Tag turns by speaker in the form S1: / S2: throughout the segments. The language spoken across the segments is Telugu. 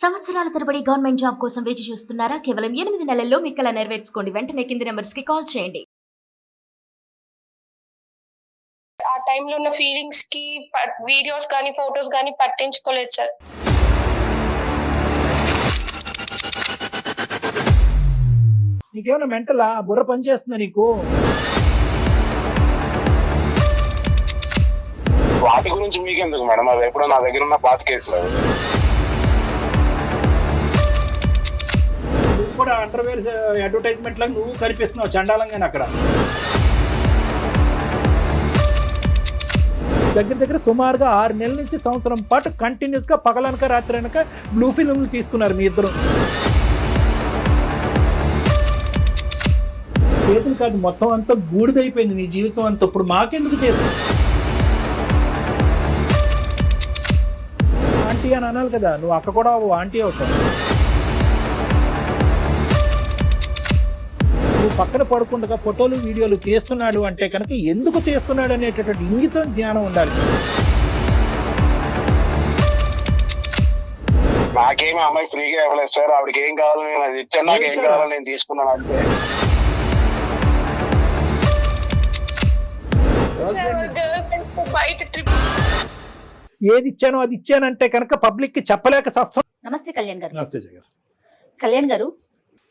S1: సంవత్సరాల తరబడి గవర్నమెంట్ జాబ్ కోసం వేచి చూస్తున్నారా? కేవలం 8 నెలల్లో మీ కల నెరవేర్చుకోండి. వెంటనే కింది నంబర్స్‌కి కాల్ చేయండి.
S2: ఆ టైంలో ఉన్న ఫీలింగ్స్ కి వీడియోస్ కానీ ఫొటోస్ కానీ పట్టించుకోలేదు సార్.
S3: నీకేమైనా మెంటలా? బుర్ర పని చేస్తుందా నీకు?
S4: వాటి గురించి మీకెందుకు మేడం? అది ఎప్పుడో నా దగ్గర ఉన్న పాత కేసులు.
S3: నువ్వు కూడా అండర్వేర్ అడ్వర్టైజ్మెంట్ లాగా నువ్వు కనిపిస్తున్నావు చండాలంగానే అక్కడ. దగ్గర సుమారుగా 6 నెలల నుంచి సంవత్సరం పాటు కంటిన్యూస్ గా పగలనక రాత్రి అనక బ్లూ ఫిల్మ్లు తీసుకున్నారు మీ ఇద్దరు. చేతులు కాదు, మొత్తం అంతా బూడిదైపోయింది నీ జీవితం అంతా. ఇప్పుడు మాకెందుకు చేస్తావు? ఆంటీ అని అనాలి కదా, నువ్వు అక్క కూడా ఆంటీ అవుతావు. నువ్వు పక్కన పడకుండా ఫోటోలు వీడియోలు తీస్తున్నాడు అంటే కనుక ఎందుకు తీస్తున్నాడు అనేటటువంటి ఇంగితం జ్ఞానం ఉండాలి.
S4: నాకేమి అమ్మాయి ఫ్రీగా ఇవ్వలేదు సార్. ఆవిడకి ఏం కావాలో నేను అది ఇచ్చాను, నాకు ఏం కావాలో నేను తీసుకున్నాను అంతే.
S2: బయట ట్రిప్
S3: ఏది ఇచ్చానో అది ఇచ్చానంటే కనుక పబ్లిక్ కి చెప్పలేక సస్తం.
S5: నమస్తే కళ్యాణ్ గారు.
S3: నమస్తే జగన్.
S5: కళ్యాణ్ గారు,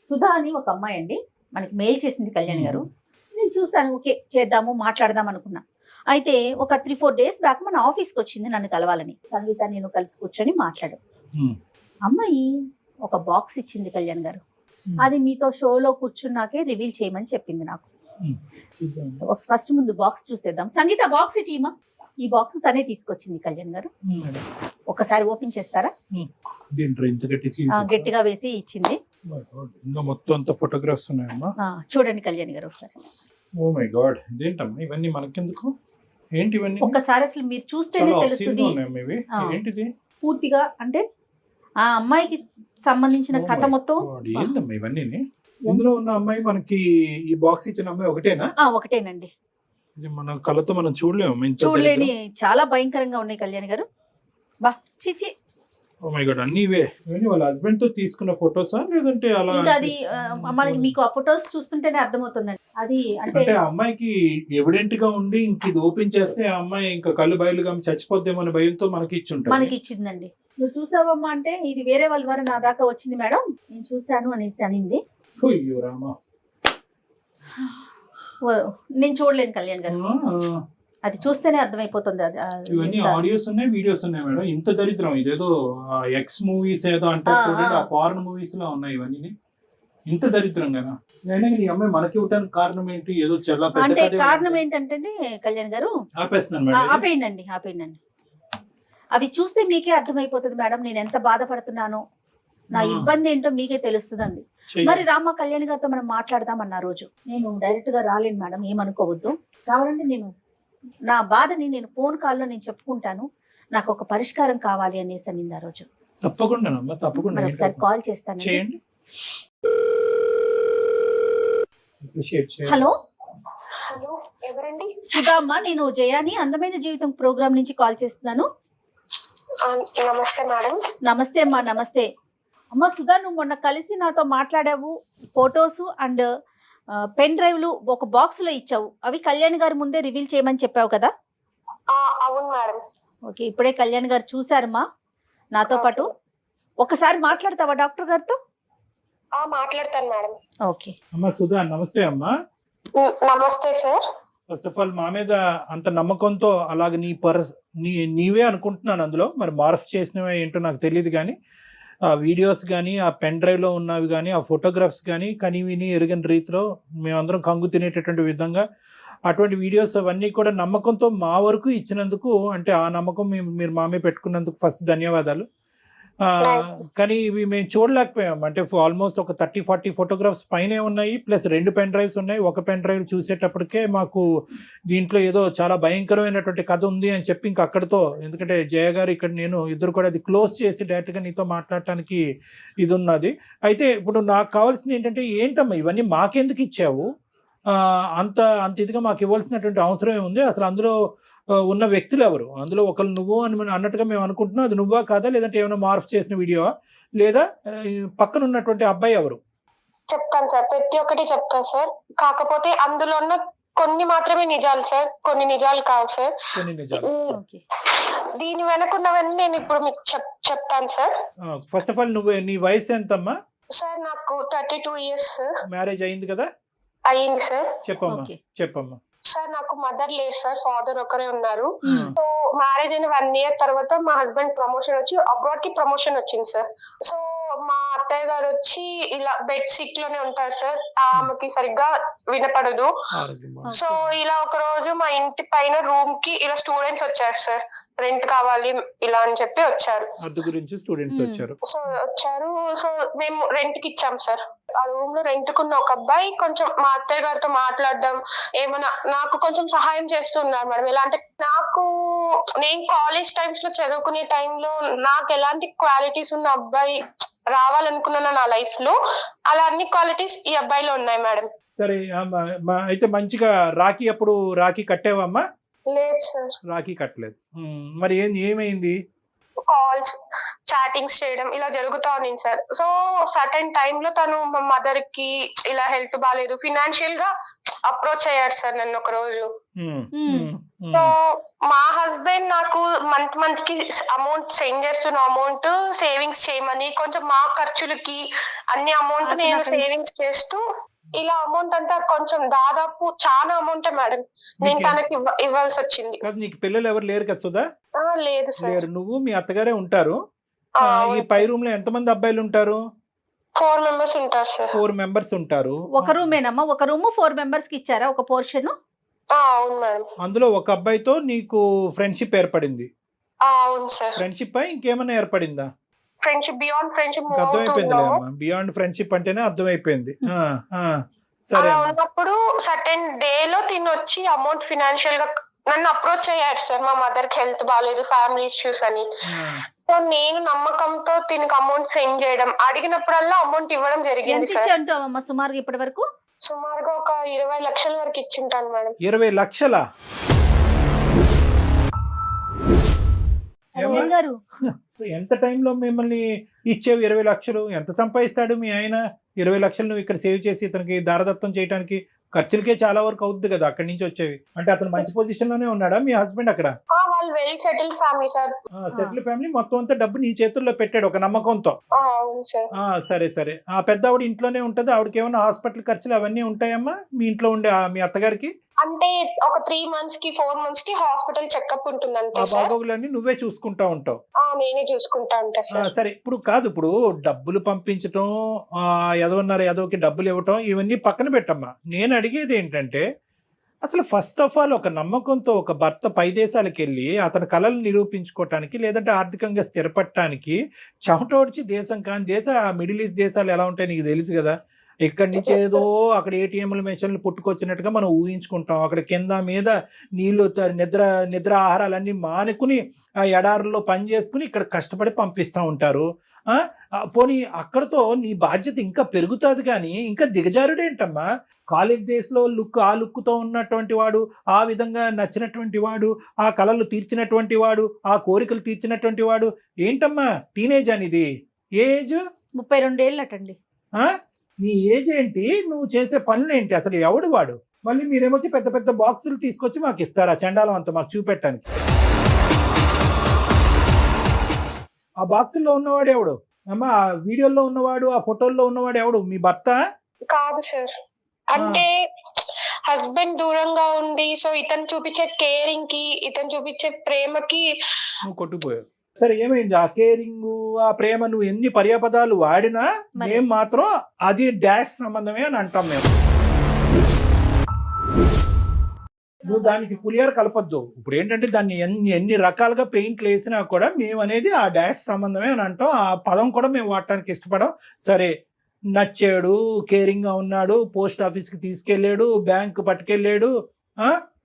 S5: సుధా అని ఒక అమ్మాయి అండి మనకి మెయిల్ చేసింది కళ్యాణ్ గారు. నేను చూసాను, ఓకే చేద్దాము మాట్లాడదాం అనుకున్నా. అయితే ఒక 3-4 డేస్ బ్యాక్ మన ఆఫీస్కి వచ్చింది నన్ను కలవాలని. సంగీత నేను కలిసి కూర్చొని మాట్లాడు. అమ్మాయి ఒక బాక్స్ ఇచ్చింది కళ్యాణ్ గారు. అది మీతో షోలో కూర్చున్నాకే రివీల్ చేయమని చెప్పింది నాకు. ఫస్ట్ ముందు బాక్స్ చూసేద్దాం. సంగీత బాక్స్ ఇటీమా. ఈ బాక్స్ తనే తీసుకొచ్చింది కళ్యాణ్ గారు. ఒకసారి ఓపెన్ చేస్తారా? గట్టిగా వేసి ఇచ్చింది.
S3: మొత్తం అంతా ఫోటోగ్రాఫ్స్ ఉన్నాయమ్మా.
S5: చూడండి కళ్యాణ్ గారు ఒకసారి.
S3: ఓ మై గాడ్, ఇదేంటమ్మా ఇవన్నీ మనకెందుకు? ఏంటి ఇవన్నీ?
S5: ఒక్కసారి అసలు మీరు చూస్తేనే తెలుస్తుంది
S3: ఏంటిది
S5: పూర్తిగా. అంటే ఆ అమ్మాయికి సంబంధించిన కథ మొత్తం.
S3: ఏంటమ్మా ఇవన్నీ? ఇందులో ఉన్న అమ్మాయి మనకి ఈ బాక్స్ ఇచ్చిన అమ్మాయి ఒకటేనా?
S5: ఒకటేనండి.
S3: ఇది మన కళ్ళతో మనం చూడలేము.
S5: చూడలేని చాలా భయంకరంగా ఉన్నాయి కళ్యాణ్ గారు. బా చిచి.
S3: ఓ మై గాడ్, అన్ని ఇవే. వాళ్ళ హస్బెండ్ తో తీసుకున్న ఫోటోసా లేదంటే అలా?
S5: ఇంకా అది మనకి మీకు ఆ ఫోటోస్ చూస్తుంటేనే అర్థమవుతుందండి. అది అంటే
S3: ఆ అమ్మాయికి ఎవిడెంట్ గా ఉండి ఇంక ఇది ఓపెన్ చేస్తే ఆ అమ్మాయి ఇంకా కళ్ళు బయలుగా చచ్చిపోద్దేమో అనే భయంతో మనకి ఇచ్చుంటారు.
S5: మనకి ఇచ్చిందండి. నువ్వు చూసావమ్మా అంటే ఇది వేరే వాళ్ళ ద్వారా నా దాకా వచ్చింది మేడం, నేను చూసాను అనేసి అనింది.
S3: అయ్యో రామా,
S5: నేను చూడలేను కళ్యాణ్ గారు. అది చూస్తేనే అర్థమైపోతుంది.
S3: ఇవన్నీ ఆడియోస్ ఉన్నాయి, వీడియోస్ ఉన్నాయి మేడం. ఇంత దరిద్రం. ఇదేదో ఎక్స్ మూవీస్ ఏదో అంటారు చూడండి, ఆ పార్న్ మూవీస్ లో ఉన్నాయి ఇవన్నీ. ఇంత దరిద్రంగా ఈ అమ్మాయి మనకి ఇవ్వడానికి కారణం ఏంటి? ఏదో చాలా
S5: అంటే కారణం ఏంటంటే కళ్యాణ్ గారు, ఆపేయండి. అవి చూస్తే మీకే అర్థమైపోతుంది మేడం నేను ఎంత బాధపడుతున్నానో, నా ఇబ్బంది ఏంటో మీకే తెలుస్తుందండి. మరి రామ కళ్యాణ్ గారితో మనం మాట్లాడదాం అన్న రోజు నేను డైరెక్ట్ గా రాలేను మేడం, ఏమనుకోవద్దు. కావాలంటే నేను నా బాధని నేను ఫోన్ కాల్లో నేను చెప్పుకుంటాను, నాకు ఒక పరిష్కారం కావాలి అనేసి అనింది ఆ రోజు.
S3: తప్పకుండా
S5: ఒకసారి కాల్ చేస్తాను. హలో
S2: హలో, ఎవరండి?
S5: సుధా అమ్మ, నేను జయాని అందమైన జీవితం ప్రోగ్రామ్ నుంచి కాల్ చేస్తున్నాను.
S2: నమస్తే మేడం.
S5: నమస్తే అమ్మా. నమస్తే అమ్మ. సుధా, నువ్వు మొన్న కలిసి నాతో మాట్లాడావు, ఫొటోస్ అండ్ పెన్ డ్రైవ్లు ఒక బాక్స్ లో ఇచ్చావు. అవి కళ్యాణ్ గారి ముందే రివీల్ చేయమని చెప్పావు కదా?
S2: అవును మేడం.
S5: ఓకే, ఇప్పుడే కళ్యాణ్ గారు చూసారమ్మా నాతో పాటు. ఒకసారి మాట్లాడతావా డాక్టర్ గారితో?
S2: మాట్లాడతాను మేడం.
S5: ఓకే
S3: అమ్మా. సుధా నమస్తే అమ్మా.
S2: నమస్తే సార్.
S3: ఫస్ట్ ఆఫ్ ఆల్ మా మీద అంత నమ్మకంతో అలాగే నీవే అనుకుంటున్నాను. అందులో మరి మార్ఫ్ చేసినవే ఏంటో నాకు తెలియదు, కానీ ఆ వీడియోస్ కానీ ఆ పెన్ డ్రైవ్లో ఉన్నవి కానీ ఆ ఫోటోగ్రాఫ్స్ కానీ విని ఎరుగని రీతిలో మేమందరం కంగు తినేటటువంటి విధంగా అటువంటి వీడియోస్ అవన్నీ కూడా నమ్మకంతో మా వరకు ఇచ్చినందుకు, అంటే ఆ నమ్మకం మీరు మా మీద పెట్టుకున్నందుకు ఫస్ట్ ధన్యవాదాలు. కానీ ఇవి మేము చూడలేకపోయాం. అంటే ఆల్మోస్ట్ ఒక 30-40 ఫోటోగ్రాఫ్స్ పైనే ఉన్నాయి, ప్లస్ 2 పెన్ డ్రైవ్స్ ఉన్నాయి. ఒక పెన్ డ్రైవ్ చూసేటప్పటికే మాకు దీంట్లో ఏదో చాలా భయంకరమైనటువంటి కథ ఉంది అని చెప్పి ఇంక అక్కడితో, ఎందుకంటే జయ గారు ఇక్కడ నేను ఇద్దరు కూడా అది క్లోజ్ చేసి డైరెక్ట్గా నీతో మాట్లాడటానికి ఇది ఉన్నది. అయితే ఇప్పుడు నాకు కావాల్సింది ఏంటమ్మా ఇవన్నీ మాకెందుకు ఇచ్చావు? అంత ఇదిగా మాకు ఇవ్వాల్సినటువంటి అవసరం ఉంది అసలు? అందులో ఉన్న వ్యక్తులు ఎవరు? అందులో ఒకరు నువ్వు అని అన్నట్టుగా మేము అనుకుంటున్నాం. అది నువ్వా కాదా, లేదంటే ఏమైనా మార్ఫ్ చేసిన వీడియో, లేదా పక్కన ఉన్నటువంటి అబ్బాయి ఎవరు?
S2: చెప్తాను సార్, ప్రతి ఒక్కటి చెప్తాను సార్. కాకపోతే అందులో ఉన్న కొన్ని మాత్రమే నిజాలు సార్, కొన్ని నిజాలు కావు సార్.
S3: కొన్ని నిజాలు.
S5: ఓకే.
S2: దీని వెనకున్నవన్నీ నేను ఇప్పుడు మీకు చెప్తాను సార్.
S3: ఫస్ట్ ఆఫ్ ఆల్ నీ వయసు ఎంతమ్మా?
S2: సార్ నాకు 32 years సార్.
S3: మ్యారేజ్ అయింది కదా?
S2: అయ్యింది సార్.
S3: చెప్పమ్మా.
S5: ఓకే.
S3: చెప్పమ్మా.
S2: సార్ నాకు మదర్ లేరు సార్, ఫాదర్ ఒకరే ఉన్నారు.
S5: మ్మ్.
S2: సో మ్యారేజ్ అయిన 1 year తర్వాత మా హస్బెండ్ ప్రమోషన్ వచ్చి అబ్రాడ్ కి ప్రమోషన్ వచ్చింది సార్. సో మా అత్తయ్య గారు వచ్చి ఇలా బెడ్ సిక్ లోనే ఉంటారు సార్, ఆమెకి సరిగ్గా వినపడదు.
S3: ఆరోగ్యం బాగుంది.
S2: సో ఇలా ఒక రోజు మా ఇంటి పైన రూమ్ కి ఇలా స్టూడెంట్స్ వచ్చారు సార్, రెంట్ కావాలి ఇలా అని చెప్పి వచ్చారు.
S3: అద్దె గురించి స్టూడెంట్స్ వచ్చారు.
S2: సో వచ్చారు, సో మేము రెంట్ కి ఇచ్చాం సార్. ఆ రూమ్ లో రెంట్ కున్న ఒక అబ్బాయి కొంచెం మా అత్తయ్య గారితో మాట్లాడడం, ఏమైనా నాకు కొంచెం సహాయం చేస్తున్నారు మేడం. ఎలా అంటే నేను కాలేజ్ టైమ్స్ లో చదువుకునే టైంలో నాకు ఎలాంటి క్వాలిటీస్ ఉన్న అబ్బాయి రావాలనుకున్నాను నా లైఫ్ లో, అలా అన్ని క్వాలిటీస్ ఈ అబ్బాయిలో ఉన్నాయి మేడం.
S3: సరే అయితే మంచిగా రాఖీ కట్టావమ్మా?
S2: లేదు సార్.
S3: రాఖీ కట్టలేదు. మరి ఏమైంది?
S2: కాల్స్, చాటింగ్స్ చేయడం ఇలా జరుగుతా ఉంది సార్. సో సర్టెన్ టైమ్ లో తను మా మదర్ కి ఇలా హెల్త్ బాగాలేదు, ఫినాన్షియల్ గా అప్రోచ్ అయ్యాడు సార్ నన్ను ఒక రోజు. సో మా హస్బెండ్ నాకు మంత్ కి అమౌంట్ సెండ్ చేస్తున్న అమౌంట్ సేవింగ్స్ చేయమని, కొంచెం మా ఖర్చులకి అన్ని అమౌంట్ నేను సేవింగ్స్ చేస్తూ ఇలా అమౌంట్ అంతా కొంచెం దాదాపు చాలా అమౌంట్ మేడం నేను తనకి ఇవ్వాల్సి వచ్చింది.
S3: నీకు పిల్లలు ఎవరు లేరు కదా సుధా?
S2: లేదు సార్.
S3: నువ్వు మీ అత్తగారే ఉంటారు. ఈ పై రూమ్ లో ఎంతమంది అబ్బాయిలు ఉంటారు?
S2: 4 members ఉంటారు సార్.
S3: 4 members ఉంటారు.
S5: ఒక రూమేనమ్మా? ఒక రూమ్ 4 members కి ఇచ్చారా ఒక పోర్షన్?
S2: అవును మేడం.
S3: అందులో ఒక అబ్బాయితో నీకు ఫ్రెండ్షిప్ ఏర్పడింది?
S2: అవును సార్.
S3: ఫ్రెండ్షిప్ ఇంకేమైనా ఏర్పడిందా?
S2: ఫ్రెండ్షిప్ బియాండ్ ఫ్రెండ్షిప్
S3: అర్థమైపోయింది. బియాండ్ ఫ్రెండ్షిప్ అంటేనే అర్థమైపోయింది. సరే
S2: ఉన్నప్పుడు సర్టెన్ డే లో తిని వచ్చి అమౌంట్ ఫినాన్షియల్ గా నన్ను అప్రోచ్ అయ్యాడు సార్. మా మదర్ కి హెల్త్ బాగాలేదు, ఫ్యామిలీ ఇష్యూస్ అని. సో నేను నమ్మకంతో తినకి అమౌంట్ సెండ్ చేయడం, అడిగినప్పుడల్లా అమౌంట్ ఇవ్వడం జరిగింది సార్.
S5: అంటావమ్మా సుమారుగా ఇప్పటి వరకు?
S2: సుమారుగా ఒక 20 లక్షల వరకు ఇచ్చింటాను మేడం.
S3: 20 లక్షలా?
S5: గారు
S3: ఎంత టైంలో మిమ్మల్ని ఇచ్చేవి 20 లక్షలు? ఎంత సంపాదిస్తాడు మీ ఆయన? 20 లక్షలు నువ్వు ఇక్కడ సేవ్ చేసి ఇతనికి దారదత్తం చేయడానికి ఖర్చులకే చాలా వరకు అవుతుంది కదా అక్కడి నుంచి వచ్చేవి. అంటే అతను మంచి పొజిషన్ లోనే ఉన్నాడా మీ హస్బెండ్ అక్కడ?
S2: వాళ్ళు well settled family sir.
S3: Settle family. మొత్తం అంతా డబ్బు నీ చేతుల్లో పెట్టాడు ఒక నమ్మకంతో.
S2: అవును సార్.
S3: సరే. ఆ పెద్ద ఆవిడ ఇంట్లోనే ఉంటది. ఆవిడకి ఏమైనా హాస్పిటల్ ఖర్చులు అవన్నీ ఉంటాయమ్మా మీ ఇంట్లో ఉండే మీ అత్తగారికి?
S2: అంటే ఒక 3 months కి 4 months కి హాస్పిటల్ చెకప్ ఉంటుంది అంతే సార్.
S3: బాగోగులన్నీ నువ్వే చూసుకుంటా ఉంటావు?
S2: నేనే చూసుకుంటా ఉంటా సార్.
S3: సరే, ఇప్పుడు డబ్బులు పంపించటం, ఎదవకి డబ్బులు ఇవ్వటం, ఇవన్నీ పక్కన పెట్టమ్మా. నేను అడిగేది ఏంటంటే, అసలు ఫస్ట్ ఆఫ్ ఆల్ ఒక నమ్మకంతో ఒక భర్త పై దేశాలకు వెళ్ళి అతని కళలు నిరూపించుకోవటానికి, లేదంటే ఆర్థికంగా స్థిరపడటానికి చెమటోడ్చి దేశం కాని దేశం ఆ మిడిల్ ఈస్ట్ దేశాలు ఎలా ఉంటాయి నీకు తెలుసు కదా. ఇక్కడి నుంచి ఏదో అక్కడ ఏటీఎంల మెషిన్లు పుట్టుకొచ్చినట్టుగా మనం ఊహించుకుంటాం. అక్కడ కింద మీద నీళ్లు, నిద్ర ఆహారాలన్నీ మానుకుని ఆ ఎడారుల్లో పని చేసుకుని ఇక్కడ కష్టపడి పంపిస్తూ ఉంటారు. పోనీ అక్కడతో నీ బాధ్యత ఇంకా పెరుగుతుంది కానీ ఇంకా దిగజారుడేంటమ్మా? కాలేజ్ డేస్లో ఆ లుక్తో ఉన్నటువంటి వాడు, ఆ విధంగా నచ్చినటువంటి వాడు, ఆ కళలు తీర్చినటువంటి వాడు, ఆ కోరికలు తీర్చినటువంటి వాడు ఏంటమ్మా? టీనేజ్ అనేది ఏజ్
S5: 32 ఏళ్ళు అటండి.
S3: నీ ఏజ్ ఏంటి? నువ్వు చేసే పనులు ఏంటి? అసలు ఎవడు వాడు? మళ్ళీ మీరేమొచ్చి పెద్ద పెద్ద బాక్సులు తీసుకొచ్చి మాకు ఇస్తారా? చండాలం అంతా మాకు చూపెట్టడానికి. ఆ బాక్సుల్లో ఉన్నవాడు ఎవడు అమ్మా? ఆ వీడియోలో ఉన్నవాడు, ఆ ఫోటోల్లో ఉన్నవాడు ఎవడు? మీ భర్త
S2: కాదు సార్. అంటే హస్బెండ్ దూరంగా ఉండి, సో ఇతను చూపించే కేరింగ్ కి, ఇతను చూపించే ప్రేమకి
S3: నువ్వు కొట్టుకుపోయావు. సరే, ఏమైంది? ఆ కేరింగ్, ఆ ప్రేమ నువ్వు ఎన్ని పర్యాపదాలు వాడినా మేము మాత్రం అది డాష్ సంబంధమే అని అంటాం మేము. నువ్వు దానికి పులియారు కలపద్దు. ఇప్పుడు ఏంటంటే దాన్ని ఎన్ని రకాలుగా పెయింట్లు వేసినా కూడా మేము అనేది ఆ డాష్ సంబంధమే అని అంటాం. ఆ పదం కూడా మేము వాడటానికి ఇష్టపడం. సరే, నచ్చాడు, కేరింగ్ గా ఉన్నాడు, పోస్ట్ ఆఫీస్కి తీసుకెళ్ళాడు, బ్యాంకు పట్టుకెళ్ళాడు,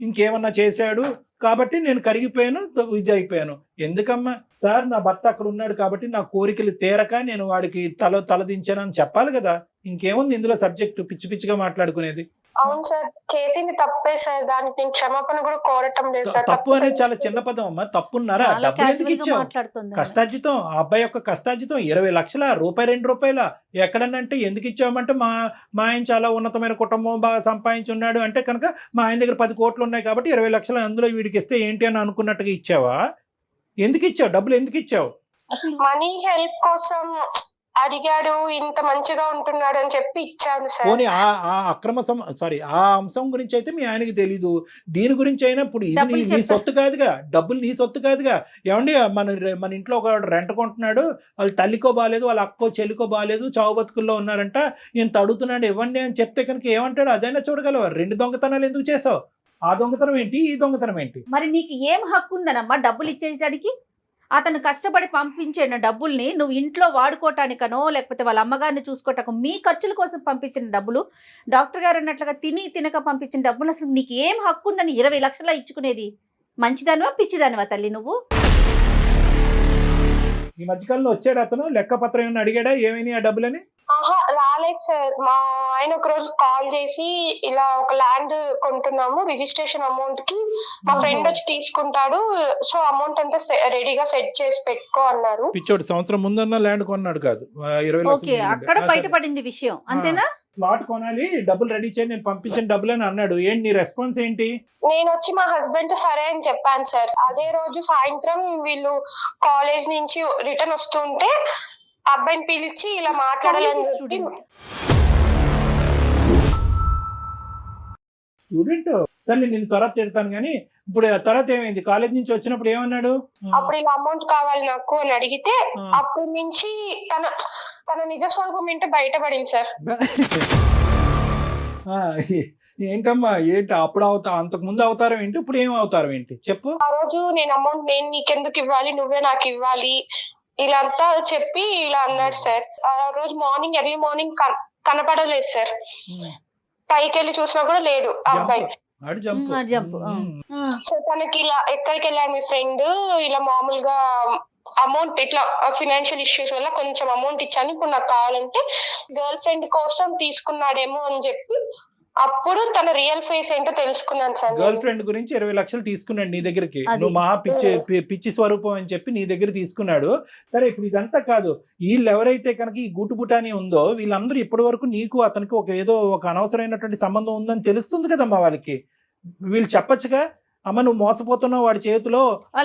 S3: ఇంకేమన్నా చేశాడు కాబట్టి నేను కరిగిపోయాను, ఇది అయిపోయాను. ఎందుకమ్మా? సార్, నా భర్త అక్కడ ఉన్నాడు కాబట్టి నా కోరికలు తీరక నేను వాడికి తలదించానని చెప్పాలి కదా. ఇంకేముంది ఇందులో సబ్జెక్ట్ పిచ్చి పిచ్చిగా మాట్లాడుకునేది?
S2: అవును సార్, చేసింది తప్పే సార్. దానికి నేను క్షమాపణ కూడా కోరటం లేదు సార్.
S3: తప్పు అనేది చాలా చిన్న పదం అమ్మా. తప్పున్నారా?
S5: చాలా
S3: డబ్బులు ఎందుకు
S5: casual గా
S3: ఇచ్చావు?
S5: మాట్లాడుతుంది.
S3: కష్టార్జితం, ఆ అబ్బాయి యొక్క కష్టార్జితం 20 లక్షల రూపాయి, 2 రూపాయల ఎక్కడనంటే ఎందుకు ఇచ్చామంటే మా ఆయన చాలా ఉన్నతమైన కుటుంబం, బాగా సంపాదించున్నాడు అంటే కనుక మా ఆయన దగ్గర 10 కోట్లు ఉన్నాయి కాబట్టి 20 లక్షలు అందులో వీడికి ఇస్తే ఏంటి అని అనుకున్నట్టుగా ఇచ్చావా? ఎందుకు ఇచ్చావు? డబ్బులు ఎందుకు ఇచ్చావు?
S5: అసలు
S2: మనీ హెల్ప్ కోసం అడిగాడు, ఇంత మంచిగా ఉంటున్నాడు అని చెప్పి ఇచ్చాను సార్.
S3: పోనీ ఆ అక్రమ ఆ అంశం గురించి అయితే మీ ఆయనకి తెలీదు. దీని గురించి అయినా ఇప్పుడు ఇది
S5: డబ్బులు
S3: నీ
S5: చెప్పా-
S3: సొత్తు కాదుగా, డబ్బులు నీ సొత్తు కాదుగా. ఏమండి మన ఇంట్లో ఒక రెంట్ కొంటున్నాడు, వాళ్ళ తల్లికో బాగాలేదు, వాళ్ళ అక్కో చెల్లికో బాగాలేదు, చావు బతుకుల్లో ఉన్నారంట, ఇంత అడుగుతున్నాడు ఇవ్వండి అని చెప్తే కనుక ఏమంటాడు? అదైనా చూడగలవా? 2 దొంగతనాలు ఎందుకు చేసావు? ఆ దొంగతనం ఏంటి, ఈ దొంగతనం ఏంటి?
S5: మరి నీకు ఏం హక్కు ఉందనమ్మా డబ్బులు ఇచ్చేయడానికి? అతను కష్టపడి పంపించిన డబ్బుల్ని నువ్వు ఇంట్లో వాడుకోవటానికనో లేకపోతే వాళ్ళ అమ్మగారిని చూసుకోవటానికో మీ ఖర్చుల కోసం పంపించిన డబ్బులు, డాక్టర్ గారు అన్నట్లుగా తినక పంపించిన డబ్బులు, అసలు నీకు ఏం హక్కు ఉందని 20 లక్షల ఇచ్చుకునేది? మంచిదానివా పిచ్చిదానివా తల్లి నువ్వు?
S3: ఈ మధ్యకాలంలో వచ్చాడు అతను, లెక్కపత్రం ఏమైనా అడిగాడా ఏమైనా ఆ డబ్బులని?
S2: ఆహా, రాలేదు సార్. మా ఆయన ఒక రోజు కాల్ చేసి ఇలా ఒక ల్యాండ్ కొంటున్నాము, రిజిస్ట్రేషన్ అమౌంట్ కి మా ఫ్రెండ్ వచ్చి తీసుకుంటాడు, సో అమౌంట్ అంతా రెడీగా సెట్ చేసి పెట్టుకో అన్నారు.
S3: పిచ్చోడు సంవత్సరం ముందన్న ల్యాండ్ కొన్నాడు కాదు, 20 లక్షలు
S5: ఓకే, అక్కడ బయటపడింది విషయం అంతేనా?
S3: ప్లాట్ కొనాలి, డబ్బులు రెడీ చేయండి, నేను పంపించిన డబ్బులు అని అన్నాడు. ఏంటి నీ రెస్పాన్స్ ఏంటి?
S2: నేను వచ్చి మా హస్బెండ్ తో సరే అని చెప్పాను సార్. అదే రోజు సాయంత్రం వీళ్ళు కాలేజ్ నుంచి రిటర్న్ వస్తుంటే అబ్బాయిని పిలిచి ఇలా మాట్లాడాలని చెప్పి
S5: స్టూడెంట్
S3: స్టూడెంట్ సరే నేను తర్వాత తిడతాను కానీ ఇప్పుడు తర్వాత ఏమైంది? కాలేజ్ నుంచి వచ్చినప్పుడు ఏమన్నాడు?
S2: అప్పుడు ఇలా అమౌంట్ కావాలి నాకు అని అడిగితే
S3: ఆ.
S2: అప్పటి నుంచి తన నిజ స్వరూపం ఏంటో బయటపడింది సార్.
S3: ఆ, ఏంటమ్మా ఏంటి అప్పుడు అంతకు ముందు అవతారం ఏంటి, ఇప్పుడు ఏం అవతారం ఏంటి చెప్పు?
S2: ఆ రోజు నేను అమౌంట్ నేను నీకెందుకు ఇవ్వాలి, నువ్వే నాకు ఇవ్వాలి ఇలా అంతా చెప్పి ఇలా అన్నాడు సార్. ఆ రోజు ఎర్లీ మార్నింగ్ కనపడలేదు సార్. పైకి వెళ్ళి చూసినా కూడా లేదు ఆ అబ్బాయి.
S5: జంప్.
S2: సో తనకి ఇలా ఎక్కడికి వెళ్ళాడు మీ ఫ్రెండ్, ఇలా మామూలుగా అమౌంట్ ఇట్లా ఫినాన్షియల్ ఇష్యూస్ వల్ల కొంచెం అమౌంట్ ఇచ్చాను, ఇప్పుడు నాకు కావాలంటే గర్ల్ ఫ్రెండ్ కోసం తీసుకున్నాడేమో అని చెప్పి అప్పుడు తన రియల్ ఫేస్ ఏంటో తెలుసుకున్నాను సార్.
S3: గర్ల్ ఫ్రెండ్ గురించి 20 లక్షలు తీసుకున్నాడు నీ దగ్గరికి,
S5: అది.
S3: నువ్వు మహా పిచ్చి స్వరూపం అని చెప్పి నీ దగ్గర తీసుకున్నాడు. సరే ఇప్పుడు ఇదంతా కాదు, వీళ్ళు ఎవరైతే కనుక ఈ గుటుబుటాని ఉందో వీళ్ళందరూ ఇప్పటి వరకు నీకు అతనికి ఏదో ఒక అనవసరమైనటువంటి సంబంధం ఉందని తెలుస్తుంది కదమ్మా వాళ్ళకి. వీళ్ళు చెప్పొచ్చుగా, అమ్మ నువ్వు మోసపోతున్నావు వాడి చేతిలో,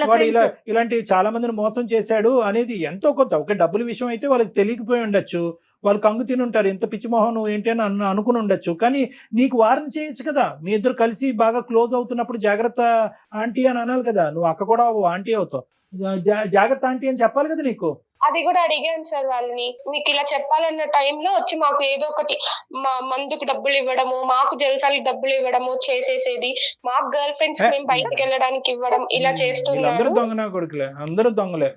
S3: వాడు ఇలాంటి చాలా మందిని మోసం చేశాడు అనేది ఎంతో కొంత. ఒక డబ్బుల విషయం అయితే వాళ్ళకి తెలియకపోయి ఉండొచ్చు, వాళ్ళు కంగు తిని ఉంటారు, ఎంత పిచ్చి మొహం నువ్వు ఏంటి అని అనుకుని ఉండొచ్చు, కానీ నీకు వారం చేయొచ్చు కదా. మీ ఇద్దరు కలిసి బాగా క్లోజ్ అవుతున్నప్పుడు జాగ్రత్త ఆంటీ అని అనాలి కదా, నువ్వు అక్క కూడా ఆంటీ అవుతావు, జాగ్రత్త ఆంటీ అని చెప్పాలి కదా నీకు.
S2: అది కూడా అడిగాను సార్ వాళ్ళని, మీకు ఇలా చెప్పాలన్న టైంలో వచ్చి మాకు ఏదో ఒకటి మందుకు డబ్బులు ఇవ్వడము, మాకు జల్సాలకి డబ్బులు ఇవ్వడము చేసేసేది, మాకు గర్ల్ ఫ్రెండ్స్ మేము బయటకు వెళ్ళడానికి ఇవ్వడం ఇలా చేస్తున్నారు.
S3: అందరూ దొంగనా కొడుకులే, అందరూ దొంగలే.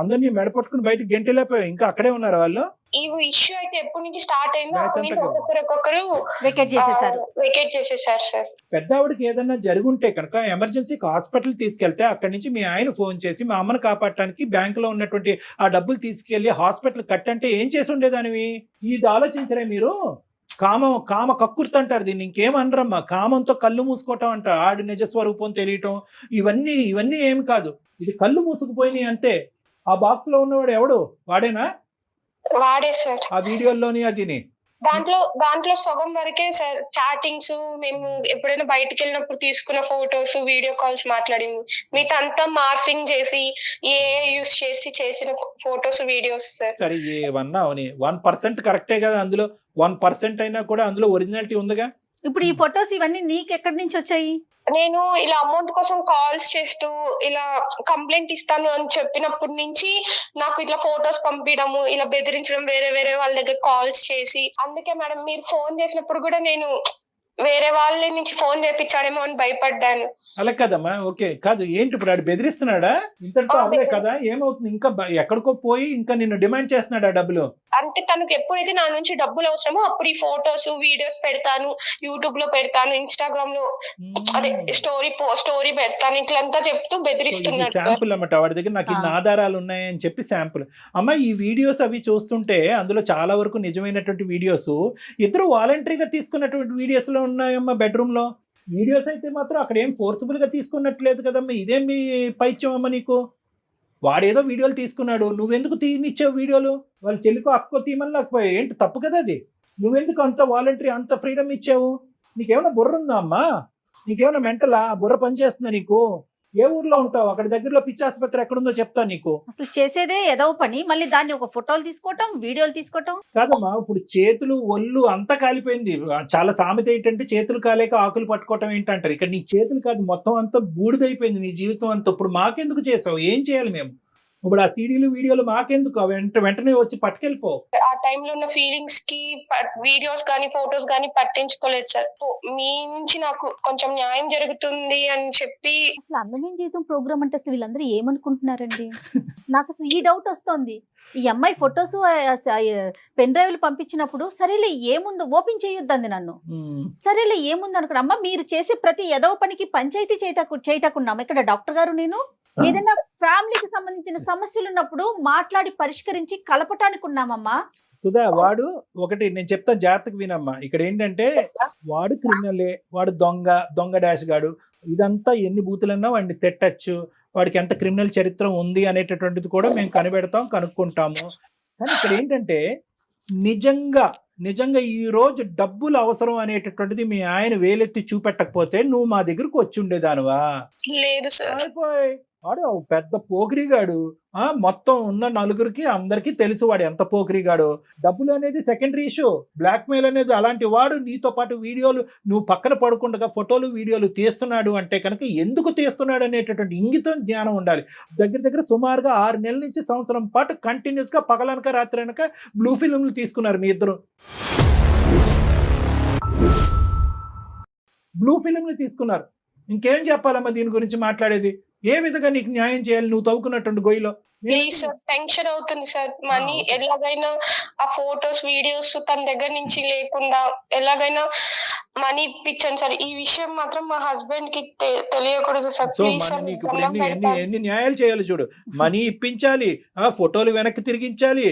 S3: అందరినీ మెడపట్టుకుని బయటకు గెంటలేకపోయావు, ఇంకా అక్కడే ఉన్నారు వాళ్ళు.
S2: ఈ ఇష్యూ అయితే ఎప్పటి నుంచి స్టార్ట్ అయిందో ఒక్కొక్కరు వెకేట్ చేసేసారు సార్.
S3: పెద్ద ఆవిడకి ఏదన్నా జరుగుంటే కనుక ఎమర్జెన్సీకి హాస్పిటల్ తీసుకెళ్తే అక్కడి నుంచి మీ ఆయన ఫోన్ చేసి మా అమ్మను కాపాడటానికి బ్యాంకులో ఉన్నటువంటి ఆ డబ్బులు తీసుకెళ్లి హాస్పిటల్ కట్టంటే ఏం చేసి ఉండేదానివి? ఇది ఆలోచించరే మీరు? కామ కక్కుర్తి అంటారు దీన్ని, ఇంకేమనరమ్మా. కామంతో కళ్ళు మూసుకోవటం అంటారు, ఆడి నిజస్వరూపం తెలియటం, ఇవన్నీ ఏమి కాదు. ఇది కళ్ళు మూసుకుపోయినాయి అంతే. ఆ బాక్స్ లో ఉన్నవాడు ఎవడు? వాడేనా?
S2: వాడే సార్.
S3: ఆ వీడియోలోని అదిని
S2: దాంట్లో సగం వరకే సార్ చాటింగ్స్, మేము ఎప్పుడైనా బయటకు వెళ్ళినప్పుడు తీసుకున్న ఫొటోస్, వీడియో కాల్స్ మాట్లాడింది. మిగతా అంతా మార్ఫింగ్ చేసి యూస్ చేసి చేసిన ఫొటోస్, వీడియోస్ సార్.
S3: సరే ఏమన్నా అవని 1% కరెక్టే కదా, అందులో 1% అయినా కూడా అందులో ఒరిజినాలిటీ ఉందిగా.
S5: ఇప్పుడు ఈ ఫొటోస్ ఇవన్నీ నీకు ఎక్కడి నుంచి వచ్చాయి?
S2: నేను ఇలా అమౌంట్ కోసం కాల్స్ చేస్తూ ఇలా కంప్లైంట్ ఇస్తాను అని చెప్పినప్పటి నుంచి నాకు ఇట్లా ఫొటోస్ పంపించడము, ఇలా బెదిరించడం, వేరే వాళ్ళ దగ్గర కాల్స్ చేసి. అందుకే మేడం మీరు ఫోన్ చేసినప్పుడు కూడా నేను వేరే వాళ్ళ నుంచి ఫోన్ చేపించాడేమో అని భయపడ్డాను.
S3: అలా కదమ్మా, ఓకే కాదు, ఏంటి ఇప్పుడు ఆడు బెదిరిస్తున్నాడా? ఇంతటితో అవలే కదా, ఏమవుతుంది? ఇంకా ఎక్కడికో పోయి ఇంకా నిన్ను డిమాండ్ చేస్తున్నాడా డబ్బులు?
S2: అంటే తనకు ఎప్పుడైతే నా నుంచి డబ్బులు అవసరమో అప్పుడు ఈ ఫోటోస్ వీడియోస్ పెడతాను, యూట్యూబ్ లో పెడతాను, ఇన్స్టాగ్రామ్ లో అదే స్టోరీ పెడతాను, ఇట్లంతా చెప్తూ బెదిరిస్తున్నాడు సార్.
S3: శాంపుల్ అన్నమాట వాడి దగ్గర, నాకు ఇన్ని ఆధారాలు ఉన్నాయని చెప్పి శాంపుల్. అమ్మ ఈ వీడియోస్ అవి చూస్తుంటే అందులో చాలా వరకు నిజమైనటువంటి వీడియోస్, ఇద్దరు వాలంటరీగా తీసుకున్నటువంటి వీడియోస్ లో ఉన్నాయమ్మా. బెడ్రూమ్ లో వీడియోస్ అయితే మాత్రం అక్కడ ఏం ఫోర్స్ఫుల్ గా తీసుకున్నట్లేదు కదమ్మా. ఇదేం మీ పైత్యం అమ్మ నీకు? వాడేదో వీడియోలు తీసుకున్నాడు, నువ్వెందుకు తీనిచ్చావు వీడియోలు? వాళ్ళ చెల్లికో అక్కో తీయమని లేకపోయా, ఏంటి తప్పు కదా అది? నువ్వెందుకు అంత వాలంటరీ అంత ఫ్రీడమ్ ఇచ్చావు? నీకేమైనా బుర్ర ఉందా అమ్మా? నీకేమైనా మెంటలా? బుర్ర పనిచేస్తుందా నీకు? ఏ ఊర్లో ఉంటావు? అక్కడ దగ్గరలో పిచ్చి ఆసుపత్రి ఎక్కడుందో చెప్తా నీకు.
S5: అసలు చేసేదే ఏదో పని, మళ్ళీ దాన్ని ఒక ఫోటోలు తీసుకోవటం, వీడియోలు తీసుకోవటం.
S3: కాదమ్మా, ఇప్పుడు చేతులు ఒళ్ళు అంతా కాలిపోయింది. చాలా సామెత ఏంటంటే చేతులు కాలేక ఆకులు పట్టుకోవటం ఏంటంటారు. ఇక్కడ నీ చేతులు కాదు, మొత్తం అంతా బూడిదైపోయింది నీ జీవితం అంతా. ఇప్పుడు మాకెందుకు చేసావు? ఏం చేయాలి మేము? ఇప్పుడు ఆ సీడీలు వీడియోలు మాకెందుకు? వెంటనే వచ్చి పట్టుకెళ్ళిపో.
S2: ఆ టైంలో ఉన్న ఫీలింగ్స్ కి వీడియోస్ కానీ ఫోటోస్ కానీ పట్టించుకోలేదు సార్. మీ నుంచి నాకు కొంచెం న్యాయం జరుగుతుంది అని చెప్పి.
S5: అసలు అందమైన జీవితం ప్రోగ్రామ్ అంటే అసలు వీళ్ళందరూ ఏమనుకుంటున్నారండి? నాకు అసలు ఈ డౌట్ వస్తుంది. ఈ అమ్మాయి ఫొటోస్ పెన్ డ్రైవ్లు పంపించినప్పుడు సరేలే ఏముందో ఓపెన్ చేయొద్దండి నన్ను. సరేలే ఏముంది అనుకున్నా. అమ్మ మీరు చేసే ప్రతి ఎదవ పనికి పంచాయతీ చేయటకున్నాము ఇక్కడ డాక్టర్ గారు. నేను ఏదైనా ఫ్యామిలీకి సంబంధించిన సమస్యలు ఉన్నప్పుడు మాట్లాడి పరిష్కరించి కలపటానికి ఉన్నామమ్మా.
S3: సుధా, వాడు ఒకటి నేను చెప్తాను, జాగ్రత్తగా వినమ్మా. ఇక్కడ ఏంటంటే వాడు క్రిమినలే, వాడు దొంగ డాష్ గాడు. ఇదంతా ఎన్ని బూతులన్నా వాడిని తిట్టచ్చు, వాడికి ఎంత క్రిమినల్ చరిత్ర ఉంది అనేటటువంటిది కూడా మేము కనుక్కుంటాము. కానీ ఇక్కడ ఏంటంటే నిజంగా ఈ రోజు డబ్బులు అవసరం అనేటటువంటిది మీ ఆయన వేలెత్తి చూపెట్టకపోతే నువ్వు మా దగ్గరకు వచ్చి ఉండేదానివా?
S2: లేదు సార్.
S3: వాడు పెద్ద పోకిరిగాడు. మొత్తం ఉన్న నలుగురికి అందరికీ తెలుసు వాడు ఎంత పోకిరిగాడు. డబ్బులు అనేది సెకండరీ ఇష్యూ, బ్లాక్ మెయిల్ అనేది అలాంటి వాడు నీతో పాటు వీడియోలు నువ్వు పక్కన పడుకుండగా ఫోటోలు వీడియోలు తీస్తున్నాడు అంటే కనుక ఎందుకు తీస్తున్నాడు అనేటటువంటి ఇంగితం జ్ఞానం ఉండాలి. దగ్గర సుమారుగా 6 నెలల నుంచి సంవత్సరం పాటు కంటిన్యూస్ గా పగలనక రాత్రి అనక బ్లూ ఫిల్మ్లు తీసుకున్నారు మీ ఇద్దరు. బ్లూ ఫిల్మ్లు తీసుకున్నారు. ఇంకేం చెప్పాలమ్మా దీని గురించి మాట్లాడేది? ఏ విధంగా నీకు న్యాయం చేయాలి నువ్వు తవ్వుకున్నటువంటి గొయ్యిలో?
S2: ప్లీజ్ సార్, టెన్షన్ అవుతుంది సార్. మనీ ఎలాగైనా ఆ ఫోటోస్ వీడియోస్ తన దగ్గర నుంచి లేకుండా ఎలాగైనా మనీ ఇప్పించండి సార్. ఈ విషయం మాత్రం మా హస్బెండ్ కి తెలియకూడదు సార్. Please sir.
S3: నీకు ఎన్ని న్యాయాలు చేయాలి చూడు. మనీ ఇప్పించాలి, ఫోటోలు వెనక్కి తిరిగించాలి,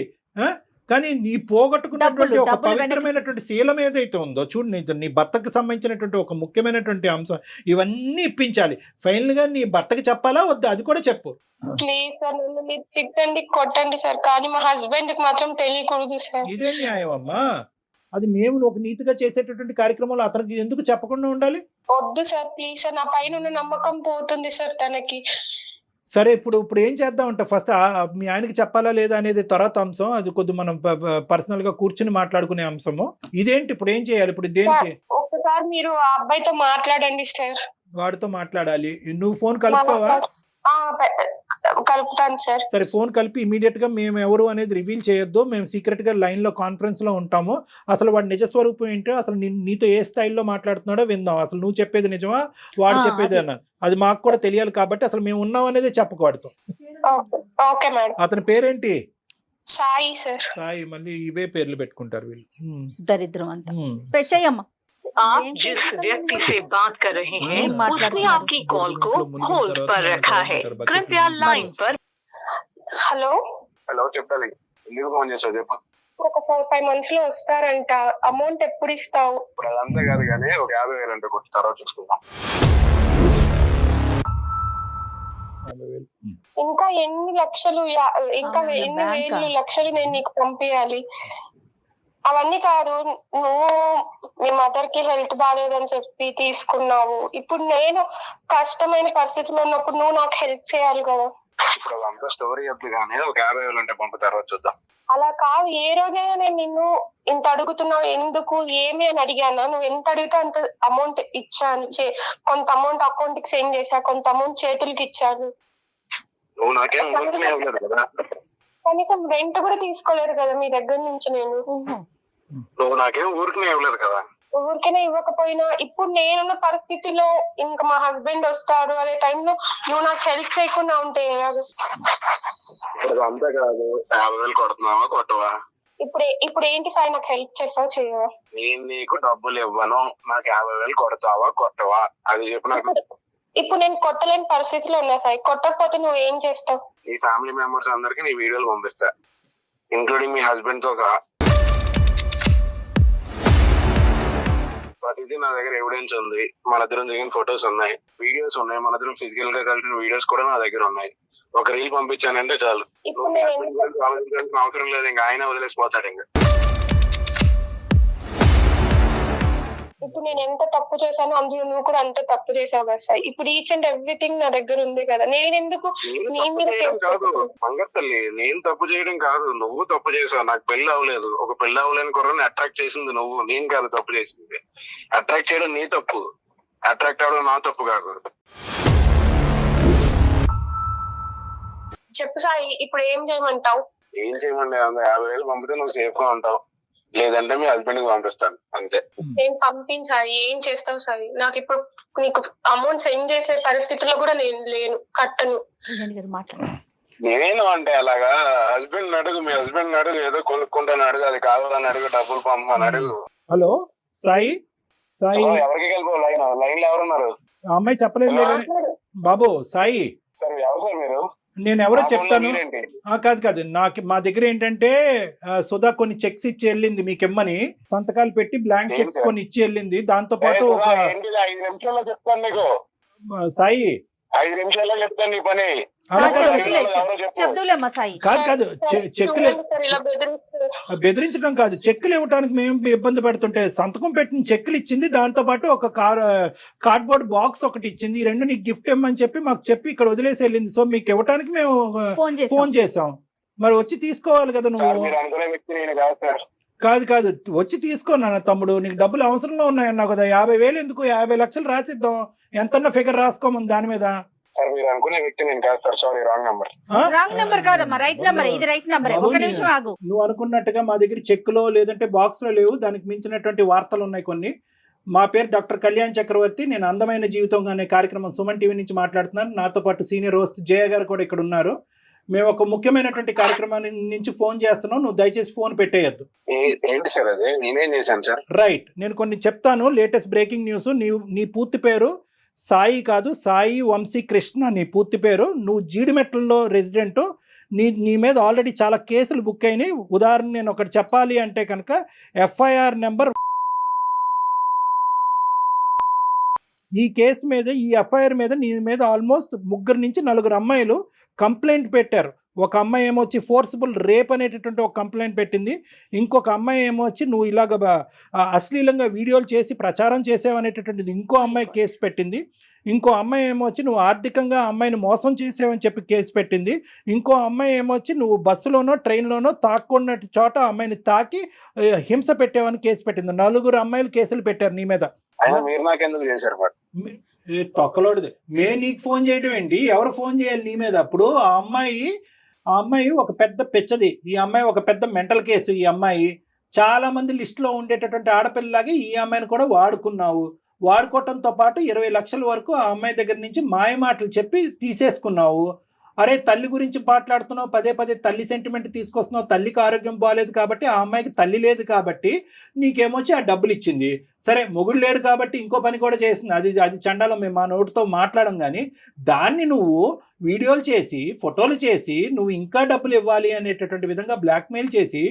S3: కానీ నీ పోగొట్టుకున్నటువంటి ఒక పవిత్రమైనటువంటి శీలం ఏదైతే ఉందో చూడు, నీ భర్తకు సంబంధించినటువంటి ఒక ముఖ్యమైనటువంటి అంశం, ఇవన్నీ ఇప్పించాలి. ఫైనల్ గా నీ భర్తకి చెప్పాలా వద్దా అది కూడా చెప్పు.
S2: ప్లీజ్ సార్, నన్ను మీరు తిట్టండి కొట్టండి సార్, కానీ మా హస్బెండ్ కి మాత్రం తెలియకూడదు సార్.
S3: ఇదే న్యాయం అమ్మా. అది మేము ఒక నీతిగా చేసేటటువంటి కార్యక్రమంలో అతనికి ఎందుకు చెప్పకుండా ఉండాలి?
S2: వద్దు సార్, ప్లీజ్ సార్. నా పైన ఉన్న నమ్మకం పోతుంది సార్ తనకి.
S3: సరే, ఇప్పుడు ఏం చేద్దాం అంటే ఫస్ట్ మీ ఆయనకి చెప్పాలా లేదా అనేది తర్వాత అంశం. అది కొద్ది మనం పర్సనల్ గా కూర్చుని మాట్లాడుకునే అంశము. ఇదేంటి ఇప్పుడు ఏం చేయాలి? ఇప్పుడు దేనికి?
S2: ఒకసారి మీరు ఆ అబ్బాయితో మాట్లాడండి సార్.
S3: వాడితో మాట్లాడాలి. నువ్వు ఫోన్ కలుపుతావా?
S2: కలుపుతాను సార్.
S3: సరే, ఫోన్ కలిపి ఇమీడియట్ గా మేము ఎవరు అనేది రివీల్ చేయొద్దు. మేము సీక్రెట్ గా లైన్ లో కాన్ఫరెన్స్ లో ఉంటాము. అసలు వాడి నిజస్వరూపం ఏంటో, అసలు నీతో ఏ స్టైల్లో మాట్లాడుతున్నాడో విందాం. అసలు నువ్వు చెప్పేది నిజమా, వాడు చెప్పేది అన్నా, అది మాకు కూడా తెలియాలి. కాబట్టి అసలు మేము ఉన్నాం అనేది చెప్పకూడదు.
S2: Okay madam.
S3: అతని పేరేంటి?
S2: సాయి సార్.
S3: సాయి. మళ్ళీ ఇవే పేర్లు పెట్టుకుంటారు వీళ్ళు.
S5: దరిద్రం అంతా. పెట్టేయమ్మా.
S6: आप जिस व्यक्ति से बात कर रहे हैं उसने आपकी कॉल को होल्ड पर रखा है, कृपया लाइन पर.
S2: హలో
S4: చెప్పాలి. ఎందుకు ఫోన్ చేసావు చెప్పు.
S2: ఒక 4-5 months లో వస్తారంట. అమౌంట్ ఎప్పుడు ఇస్తావు?
S4: ఇప్పుడు అదంతా కాదు కానీ ఒక 50,000 అంటే కొట్టి తర్వాత చూసుకుందాం.
S2: ఇంకా ఎన్ని లక్షలు, ఇంకా ఎన్ని వేలు లక్షలు నేను నీకు పంపించాలి? అవన్నీ కాదు, నువ్వు మీ మదర్ కి హెల్త్ బాగాలేదని చెప్పి తీసుకున్నావు. ఇప్పుడు నేను కష్టమైన పరిస్థితిలో ఉన్నప్పుడు నువ్వు నాకు హెల్ప్ చేయాలి కదా.
S4: ఇప్పుడు అదంతా స్టోరీ వద్దు కానీ ఒక 50,000 అంటే పంపు తర్వాత చూద్దాం.
S2: అలా కాదు, ఏ రోజైనా నేను నిన్ను ఇంత అడుగుతున్నావు ఎందుకు ఏమి అని అడిగానా? నువ్వు ఎంత అడిగితే అంత అమౌంట్ ఇచ్చాను. కొంత అమౌంట్ అకౌంట్ కి సెండ్ చేశా, కొంత అమౌంట్ చేతులకి ఇచ్చాను.
S4: నువ్వు నాకేం ఇవ్వలేదు కదా,
S2: కనీసం రెంట్ కూడా తీసుకోలేదు కదా మీ దగ్గర నుంచి. నువ్వు
S4: నాకేం ఊరికి ఇవ్వలేదు కదా.
S2: ఊరికైనా ఇవ్వకపోయినా ఇప్పుడు నేనున్న పరిస్థితిలో ఇంకా మా హస్బెండ్ వస్తాడు అనే టైంలో నువ్వు నాకు హెల్ప్ చేయకుండా ఉంటే ఎలాగ?
S4: ఇప్పుడు అంతే కాదు, 50,000 కొడుతున్నావా కొట్టవా?
S2: ఇప్పుడు ఏంటి సాయి, నాకు హెల్ప్ చేస్తావు చేయవా?
S4: నేను నీకు డబ్బులు ఇవ్వను, నాకు 50,000 కొడతావా కొట్టవా? అది చెప్పు నాకు.
S2: ఇప్పుడు నేను కొట్టలేని పరిస్థితిలో ఉన్నా సాయి, కొట్టకపోతే నువ్వు ఏం చేస్తావు?
S4: నీ ఫ్యామిలీ మెంబర్స్ అందరికి నీ వీడియోలు పంపిస్తా, ఇంక్లూడింగ్ మీ హస్బెండ్ తో సహా. ప్రతిదీ నా దగ్గర ఎవిడెన్స్ ఉంది, మన ఇద్దరం దిగిన ఫొటోస్ ఉన్నాయి, వీడియోస్ ఉన్నాయి, మన ఇద్దరం ఫిజికల్ గా కలిసిన వీడియోస్ కూడా నా దగ్గర ఉన్నాయి. ఒక రీల్ పంపించానంటే చాలు,
S2: ఇప్పుడు
S4: నువ్వు ఆలోచించాల్సిన అవసరం లేదు, ఇంకా ఆయన వదిలేసిపోతాడు. ఇంకా
S2: ఇప్పుడు నేను ఎంత తప్పు చేశానో అందులో నువ్వు కూడా అంత తప్పు చేసావు కదా సార్. ఇప్పుడు ఈచ్ అండ్ ఎవ్రీథింగ్ నా దగ్గర ఉంది కదా, నేను ఎందుకు నీ మీద
S4: కాదు మంగత్తల్లి, నేను తప్పు చేయడం కాదు, నువ్వు తప్పు చేసావు. నాకు పెళ్లి అవ్వలేదు, ఒక పెళ్లి అవ్వలేని కుర్రని అట్రాక్ట్ చేసింది నువ్వు, నేను కాదు తప్పు చేసింది. అట్రాక్ట్ చేయడం నీ తప్పు, అట్రాక్ట్ అవ్వడం నా తప్పు కాదు.
S2: చెప్పు సాయి, ఇప్పుడు ఏం చేయమంటావు?
S4: ఏం చేయమండి, 50,000 పంపితే నువ్వు సేఫ్ గా ఉంటావు, లేదంటే మీ హస్బెండ్ కి పంపిస్తాను అంతే.
S2: నేను పంపించాలి, ఏం చేస్తావు సాయి? నాకు ఇప్పుడు నీకు అమౌంట్ సెండ్ చేసే పరిస్థితిలో కూడా నేను లేను, కట్టను.
S4: నేను అంటే అలాగా హస్బెండ్ అడుగు, మీ హస్బెండ్ అడుగు, ఏదో కొనుక్కుంటాను అడుగు, అది కావాలని అడుగు, డబ్బులు పంపమని అడుగు.
S3: హలో సాయి, సాయి
S4: ఎవరికి వెళ్ళిపో, లైన్ లో ఎవరున్నారు?
S3: ఆ అమ్మాయి చెప్పలేదు బాబు. సాయి
S4: సార్ ఎవరు సార్ మీరు?
S3: నేను ఎవరో చెప్తాను. కాదు నాకు మా దగ్గర ఏంటంటే సుధా కొన్ని చెక్స్ ఇచ్చి వెళ్ళింది, మీకు ఇమ్మని సంతకాలు పెట్టి బ్లాంక్ చెక్స్ కొన్ని ఇచ్చి వెళ్ళింది. దాంతో పాటు ఒక
S4: 5 నిమిషాల్లో చెప్తాను నీకు.
S3: సాయి
S4: 5 నిమిషాల్లో చెప్తాను నీ పని.
S3: కాదు చెక్కులు బెదిరించడం కాదు, చెక్కులు ఇవ్వడానికి మేము ఇబ్బంది పెడుతుంటే సంతకం పెట్టిన చెక్కులు ఇచ్చింది, దాంతో పాటు ఒక కార్డ్బోర్డ్ బాక్స్ ఒకటి ఇచ్చింది. ఈ రెండు నీకు గిఫ్ట్ ఇవ్వమని చెప్పి మాకు చెప్పి ఇక్కడ వదిలేసి వెళ్ళింది. సో మీకు ఇవ్వడానికి మేము ఫోన్ చేసాం, మరి వచ్చి తీసుకోవాలి కదా నువ్వు. కాదు వచ్చి తీసుకోనా తమ్ముడు, నీకు డబ్బులు అవసరంలో ఉన్నాయన్నావు కదా. 50,000 ఎందుకు, 50 లక్షలు రాసిద్దాం, ఎంతన్నా ఫిగర్ రాసుకోమని దాని మీద.
S4: మీరు అనుకునే వ్యక్తి నేను కాదు sir, sorry wrong number.
S5: Wrong number కాదమ్మా, రైట్ నెంబర్, ఇది రైట్ నెంబర్. ఒక నిమిషం ఆగు.
S3: నువ్వు అనుకున్నట్టుగా మా దగ్గర చెక్కులో లేదంటే బాక్స్ లో లేవు, దానికి మించినటువంటి వార్తలు ఉన్నాయి కొన్ని. మా పేరు డాక్టర్ కళ్యాణ్ చక్రవర్తి, నేను అందమైన జీవితం అనే కార్యక్రమం సుమన్ టీవీ నుంచి మాట్లాడుతున్నాను. నాతో పాటు సీనియర్ హోస్ట్ జయ గారు కూడా ఇక్కడ ఉన్నారు. మేము ఒక ముఖ్యమైనటువంటి కార్యక్రమాన్ని నుంచి ఫోన్ చేస్తున్నాం, నువ్వు దయచేసి ఫోన్ పెట్టేయద్దు.
S4: ఏంటి సార్ అది, నేనేం చేశాను సార్?
S3: రైట్, నేను కొన్ని చెప్తాను, లేటెస్ట్ బ్రేకింగ్ న్యూస్. నీ పూర్తి పేరు సాయి కాదు, సాయి వంశీ కృష్ణ నీ పూర్తి పేరు. నువ్వు జీడిమెట్లలో రెసిడెంట్. నీ మీద ఆల్రెడీ చాలా కేసులు బుక్ అయినాయి. ఉదాహరణ నేను ఒకటి చెప్పాలి అంటే కనుక ఎఫ్ఐఆర్ నెంబర్, ఈ కేసు మీద, ఈ ఎఫ్ఐఆర్ మీద నీ మీద ఆల్మోస్ట్ 3 నుంచి 4 అమ్మాయిలు కంప్లైంట్ పెట్టారు. ఒక అమ్మాయి ఏమొచ్చి ఫోర్సిబుల్ రేప్ అనేటటువంటి ఒక కంప్లైంట్ పెట్టింది. ఇంకొక అమ్మాయి ఏమొచ్చి నువ్వు ఇలాగ అశ్లీలంగా వీడియోలు చేసి ప్రచారం చేసావనేటటువంటిది ఇంకో అమ్మాయి కేసు పెట్టింది. ఇంకో అమ్మాయి ఏమొచ్చి నువ్వు ఆర్థికంగా అమ్మాయిని మోసం చేసావని చెప్పి కేసు పెట్టింది. ఇంకో అమ్మాయి ఏమొచ్చి నువ్వు బస్సులోనో ట్రైన్లోనో తాక్కున్న చోట అమ్మాయిని తాకి హింస పెట్టావని కేసు పెట్టింది. 4 అమ్మాయిలు కేసులు పెట్టారు నీ మీద.
S4: మీరు నాకెందుకు చేశారు?
S3: తొక్కలోడిది నీకు ఫోన్ చేయడం ఏంటి, ఎవరు ఫోన్ చేయాలి నీ మీద? అప్పుడు ఆ అమ్మాయి ఒక పెద్ద పిచ్చది, ఈ అమ్మాయి ఒక పెద్ద మెంటల్ కేసు. ఈ అమ్మాయి చాలా మంది లిస్టులో ఉండేటటువంటి ఆడపిల్లలాగే ఈ అమ్మాయిని కూడా వాడుకున్నావు. వాడుకోవటంతో పాటు 20 లక్షల వరకు ఆ అమ్మాయి దగ్గర నుంచి మాయ మాటలు చెప్పి తీసేసుకున్నావు. అరే తల్లి గురించి మాట్లాడుతున్నావు, పదే తల్లి సెంటిమెంట్ తీసుకొస్తున్నావు. తల్లికి ఆరోగ్యం బాగాలేదు కాబట్టి, ఆ అమ్మాయికి తల్లి లేదు కాబట్టి నీకేమొచ్చి ఆ డబ్బులు ఇచ్చింది. సరే మొగుడు లేడు కాబట్టి ఇంకో పని కూడా చేసింది, అది చండాలం, మేము మా నోటితో మాట్లాడం. కానీ దాన్ని నువ్వు వీడియోలు చేసి ఫోటోలు చేసి నువ్వు ఇంకా డబ్బులు ఇవ్వాలి అనేటటువంటి విధంగా బ్లాక్మెయిల్ చేసి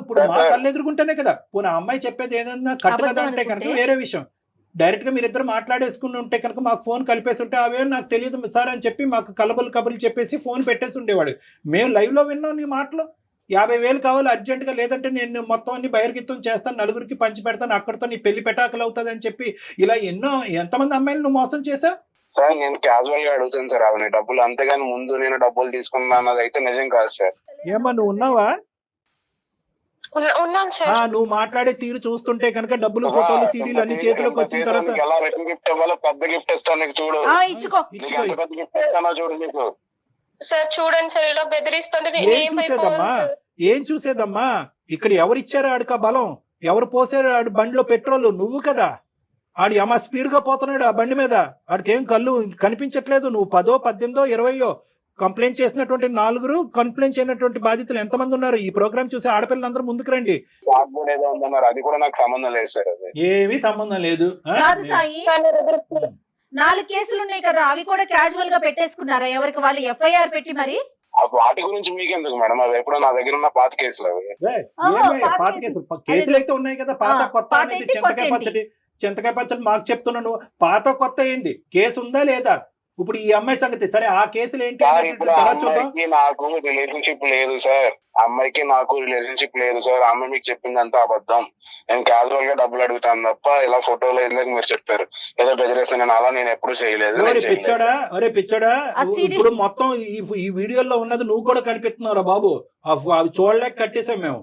S3: ఇప్పుడు మా కళ్ళు ఎదుర్కొంటేనే కదా. పోనీ ఆ అమ్మాయి చెప్పేది ఏదన్నా కట్టు కదా అంటే కనుక వేరే విషయం. డైరెక్ట్ గా మీరిద్దరు మాట్లాడేసుకుని ఉంటే కనుక మాకు ఫోన్ కలిపేసి ఉంటే అవే నాకు తెలియదు సార్ అని చెప్పి మాకు కబుర్లు చెప్పేసి ఫోన్ పెట్టేసి ఉండేవాడు. మేము లైవ్ లో విన్నాం నీ మాటలు. 50,000 కావాలి అర్జెంటుగా, లేదంటే నేను మొత్తం అన్ని బహిర్గతం చేస్తాను, 4కి పంచి పెడతాను, అక్కడితో నీ పెళ్లి పెటాకులు అవుతుంది అని చెప్పి ఇలా ఎంతమంది అమ్మాయిలు నువ్వు మోసం చేశావు?
S4: సార్ నేను క్యాజువల్ గా అడుగుతాను సార్ అవన్నీ డబ్బులు, అంతేగాని ముందు నేను డబ్బులు తీసుకున్నా అన్నది అయితే నిజం కాదు సార్.
S3: ఏమా నువ్వు ఉన్నావా?
S2: ఉన్నాను సార్.
S3: నువ్వు మాట్లాడే తీరు చూస్తుంటే కనుక డబ్బులు, ఫోటోలు, సీడీలు అన్ని చేతిలోకి వచ్చిన తర్వాత
S4: ఎలా రిటర్న్ గిఫ్ట్ ఇవ్వాలో పెద్ద గిఫ్ట్ ఇస్తాను నీకు, చూడు. పెద్ద గిఫ్ట్ ఇస్తానో చూడు నీకు.
S2: సార్ చూడండి సార్, ఇలా బెదిరిస్తుంటే
S3: ఏం చూసేదమ్మా ఇక్కడ ఎవరిచ్చారో ఆడిక బలం? ఎవరు పోసారు ఆడి బండిలో పెట్రోల్? నువ్వు కదా. ఆడు యమ స్పీడ్ గా పోతున్నాడు ఆ బండి మీద, ఆడికి ఏం కళ్ళు కనిపించట్లేదు. నువ్వు 10, 18, 20 కంప్లైంట్ చేసినటువంటి 4, కంప్లైంట్ చేయనటువంటి బాధితులు ఎంతమంది ఉన్నారు? ఈ ప్రోగ్రామ్ చూసి ఆడపిల్లలందరూ ముందుకు రండి.
S4: నాకు కూడా ఏదో ఉందన్నారు, అది కూడా నాకు సంబంధం లేదు సార్. అది
S3: ఏమీ సంబంధం లేదు.
S5: కాదు సాయి, 4 కేసులు ఉన్నాయి కదా, అవి కూడా క్యాజువల్ గా పెట్టేసుకున్నారా? ఎవరికి వాళ్ళు ఎఫ్ఐఆర్ పెట్టి మరి?
S4: వాటి గురించి మీకెందుకు మేడం? అవి ఎప్పుడో నా దగ్గర ఉన్న పాత కేసులు అవి.
S3: పాత కేసులు అయితే ఉన్నాయి కదా. పాత కొత్త
S5: పాత
S3: అనేది
S5: ఏంటి,
S3: చింతకాయ
S5: కొత్త ఏంటి?
S3: చింతకాయ పచ్చడి మాకు చెప్తున్నాను. పాత కొత్త ఏంది? కేసు ఉందా లేదా? ఇప్పుడు ఈ అమ్మాయి సంగతి సరే, ఆ కేసులు ఏంటి
S4: సార్
S3: అనేది
S4: ఇప్పుడు
S3: తర్వాత చూద్దాం.
S4: అమ్మాయికి నాకు రిలేషన్షిప్ లేదు సార్. అమ్మాయికి నాకు రిలేషన్షిప్ లేదు సార్. అమ్మాయి మీకు చెప్పింది అంతా అబద్ధం. నేను క్యాజువల్ గా డబ్బులు అడుగుతాను తప్ప ఇలా ఫోటోలు ఎందుకు మీరు చెప్పారు ఏదో బెదిరేస్తాను, నేను అలా నేను ఎప్పుడు చేయలేదు.
S3: ఒరే పిచ్చోడా, ఇప్పుడు మొత్తం ఈ వీడియోలో ఉన్నది నువ్వు కూడా కనిపిస్తున్నావురా బాబు. అవి చూడలేక కట్టేసాం మేము.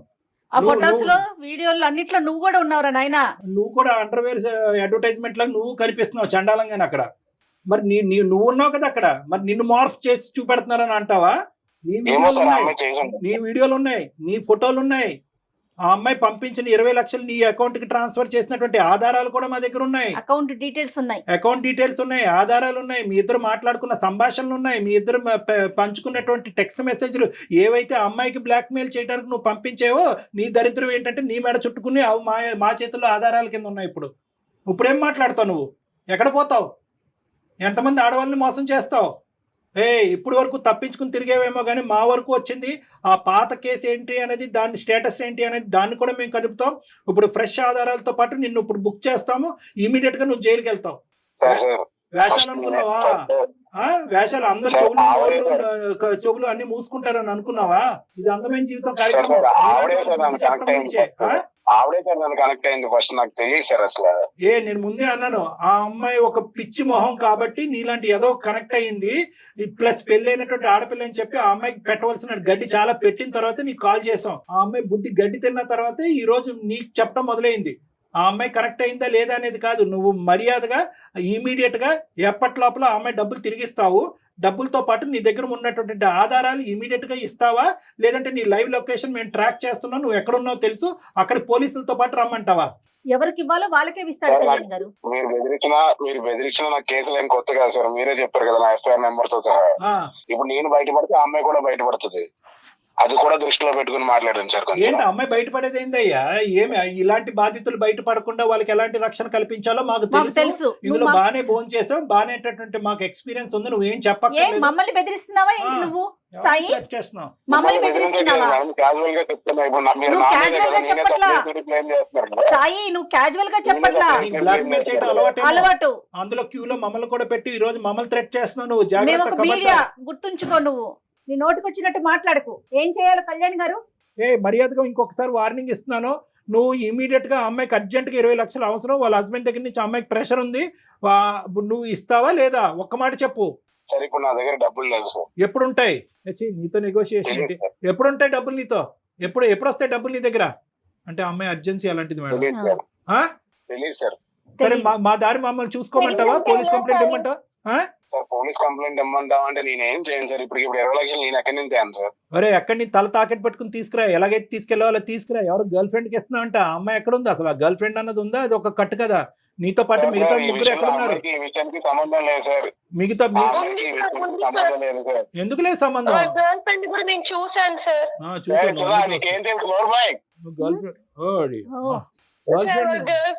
S5: ఆ ఫొటోస్ లో వీడియోలు అన్నిట్లో నువ్వు కూడా ఉన్నావురా నాయనా.
S3: నువ్వు కూడా అండర్వేర్ అడ్వర్టైజ్మెంట్ లాగా నువ్వు కనిపిస్తున్నావు చండాలంగానే అక్కడ. మరి నువ్వు ఉన్నావు కదా అక్కడ, మరి నిన్ను మార్ఫ్ చేసి చూపెడుతున్నారని అంటావా? నీ వీడియోలు ఉన్నాయి, నీ ఫోటోలు ఉన్నాయి. ఆ అమ్మాయి పంపించిన 20 లక్షలు నీ అకౌంట్ కి ట్రాన్స్ఫర్ చేసినటువంటి ఆధారాలు కూడా మా దగ్గర ఉన్నాయి.
S5: అకౌంట్ డీటెయిల్స్ ఉన్నాయి, ఆధారాలు ఉన్నాయి. మీ ఇద్దరు మాట్లాడుకున్న సంభాషణలు ఉన్నాయి. మీ ఇద్దరు పంచుకున్నటువంటి టెక్స్ట్ మెసేజ్లు ఏవైతే అమ్మాయికి బ్లాక్ మెయిల్ చేయడానికి నువ్వు పంపించేవో, నీ దరిద్రం ఏంటంటే నీ మెడ చుట్టుకుని అవి మా చేతుల్లో ఆధారాల కింద ఉన్నాయి. ఇప్పుడేం మాట్లాడతావు నువ్వు? ఎక్కడ పోతావు? ఎంతమంది ఆడవాళ్ళని మోసం చేస్తావు? ఇప్పుడు వరకు తప్పించుకుని తిరిగేవేమో కానీ మా వరకు వచ్చింది ఆ పాత కేసు ఏంటి అనేది, దాని స్టేటస్ ఏంటి అనేది దాన్ని కూడా మేము కదుపుతాం. ఇప్పుడు ఫ్రెష్ ఆధారాలతో పాటు నిన్ను ఇప్పుడు బుక్ చేస్తాము. ఇమీడియట్ గా నువ్వు జైలుకి వెళ్తావు. వేషాలు అనుకున్నావా? వేషాలు అందరు చెవులు అన్ని మూసుకుంటారని అనుకున్నావా? ఇది అందమైన జీవితం కార్యక్రమం.
S4: ఆవిడే సార్ నన్ను కనెక్ట్ అయింది ఫస్ట్, నాకు తెలియదు సార్ అసలు.
S3: నేను ముందే అన్నాను, ఆ అమ్మాయి ఒక పిచ్చి మొహం కాబట్టి నీలాంటి ఏదో కనెక్ట్ అయ్యింది. ప్లస్ పెళ్ళైనటువంటి ఆడపిల్ల అని చెప్పి ఆ అమ్మాయికి పెట్టవలసిన గడ్డి చాలా పెట్టిన తర్వాత నీకు కాల్ చేసాం. ఆ అమ్మాయి బుద్ధి గడ్డి తిన్న తర్వాత ఈ రోజు నీకు చెప్పడం మొదలైంది. ఆ అమ్మాయి కరెక్ట్ అయిందా లేదా అనేది కాదు, నువ్వు మర్యాదగా ఇమీడియట్ గా ఎప్పటి లోపల ఆ అమ్మాయి డబ్బులు తిరిగిస్తావు. డబ్బులతో పాటు నీ దగ్గర ఉన్నటువంటి ఆధారాలు ఇమీడియట్ గా ఇస్తావా, లేదంటే నీ లైవ్ లొకేషన్ మేము ట్రాక్ చేస్తున్నావు, నువ్వు ఎక్కడున్నావు తెలుసు, అక్కడ పోలీసులతో పాటు రమ్మంటావా?
S5: ఎవరికి ఇవ్వాలో వాళ్ళకే ఇస్తారు కళ్యాణ్ గారు.
S4: మీరు బెదిరించిన నా కేసులు ఏం కొత్త కాదు సార్. మీరే చెప్పారు కదా నా ఎఫ్ఐఆర్ నెంబర్ తో సహా. ఇప్పుడు నేను బయటపడితే ఆ అమ్మాయి కూడా బయటపడుతుంది. అది కూడా దృష్టిలో పెట్టుకుని మాట్లాడండి సార్.
S3: ఏంటి అమ్మాయి బయటపడేది ఏందయ్యా? ఏమి ఇలాంటి బాధితులు బయటపడకుండా వాళ్ళకి ఎలాంటి రక్షణ కల్పించాలో మాకు తెలుసు. ఇందులో బానే ఫోన్ చేసాం, బానేటటువంటి మాకు ఎక్స్పీరియన్స్ ఉంది. నువ్వేం చెప్పక్కర్లేదు.
S5: మమ్మల్ని బెదిరిస్తున్నావా ఏంటి నువ్వు సాయి?
S3: చేస్తున్నావు
S5: మమ్మల్ని బెదిరిస్తున్నావా? సాయి నువ్వు క్యాజువల్ గా చెప్పట్లా,
S3: బ్లాక్ మెయిల్ చేయడం
S5: అలవాటు.
S3: అందులో క్యూలో మమ్మల్ని కూడా పెట్టి ఈ రోజు మమ్మల్ని థ్రెట్ చేస్తున్నావు. నువ్వు జాగ్రత్త
S5: మీడియా గుర్తుంచుకో, నువ్వు నీ నోటికి వచ్చినట్టు మాట్లాడకు. ఏం చేయాలి కళ్యాణ్ గారు?
S3: మర్యాదగా ఇంకొకసారి వార్నింగ్ ఇస్తున్నాను. నువ్వు ఇమీడియట్ గా అమ్మాయికి అర్జెంట్ గా 20 లక్షలు అవసరం. వాళ్ళ హస్బెండ్ దగ్గర నుంచి అమ్మాయికి ప్రెషర్ ఉంది. నువ్వు ఇస్తావా లేదా? ఒక్క మాట చెప్పు.
S4: సరే ఇప్పుడు నా దగ్గర డబ్బులు లేవు సార్.
S3: ఎప్పుడు ఉంటాయి నీతో నెగోషియేషన్? ఎప్పుడు ఉంటాయి డబ్బులు నీతో? ఎప్పుడు వస్తాయి డబ్బులు నీ దగ్గర? అంటే అమ్మాయి అర్జెన్సీ అలాంటిది మేడం.
S4: తెలియదు సార్.
S3: సరే మా దారి మమ్మల్ని చూసుకోమంటావా? పోలీస్ కంప్లైంట్ ఇవ్వమంటావా?
S4: సార్ పోలీస్ కంప్లైంట్ ఇమ్మంటావా అంటే నేనేం చేయను సార్. ఇప్పుడు 20 లక్షలు నేను ఎక్కడి నుంచి తేను సార్?
S3: అరే ఎక్కడి నుంచి తల తాకెట్ పెట్టుకుని తీసుకురా. ఎలాగైతే తీసుకెళ్ళాలో తీసుకురా. ఎవరు గర్ల్ ఫ్రెండ్ కి ఇస్తున్నా అంట. ఆ అమ్మాయి ఎక్కడ ఉంది అసలు? ఆ గర్ల్ ఫ్రెండ్ అన్నది ఉందా? అది ఒక కట్టు కదా. నీతో పాటు మిగతా ముగ్గురు ఎక్కడ ఉన్నారు?
S4: ఈ విషయానికి సంబంధం లేదు సార్.
S3: మిగతా
S4: సంబంధం లేదు సార్.
S3: ఎందుకు లేదు సంబంధం?
S2: గర్ల్ ఫ్రెండ్ కూడా నేను చూసాను సార్. గర్ల్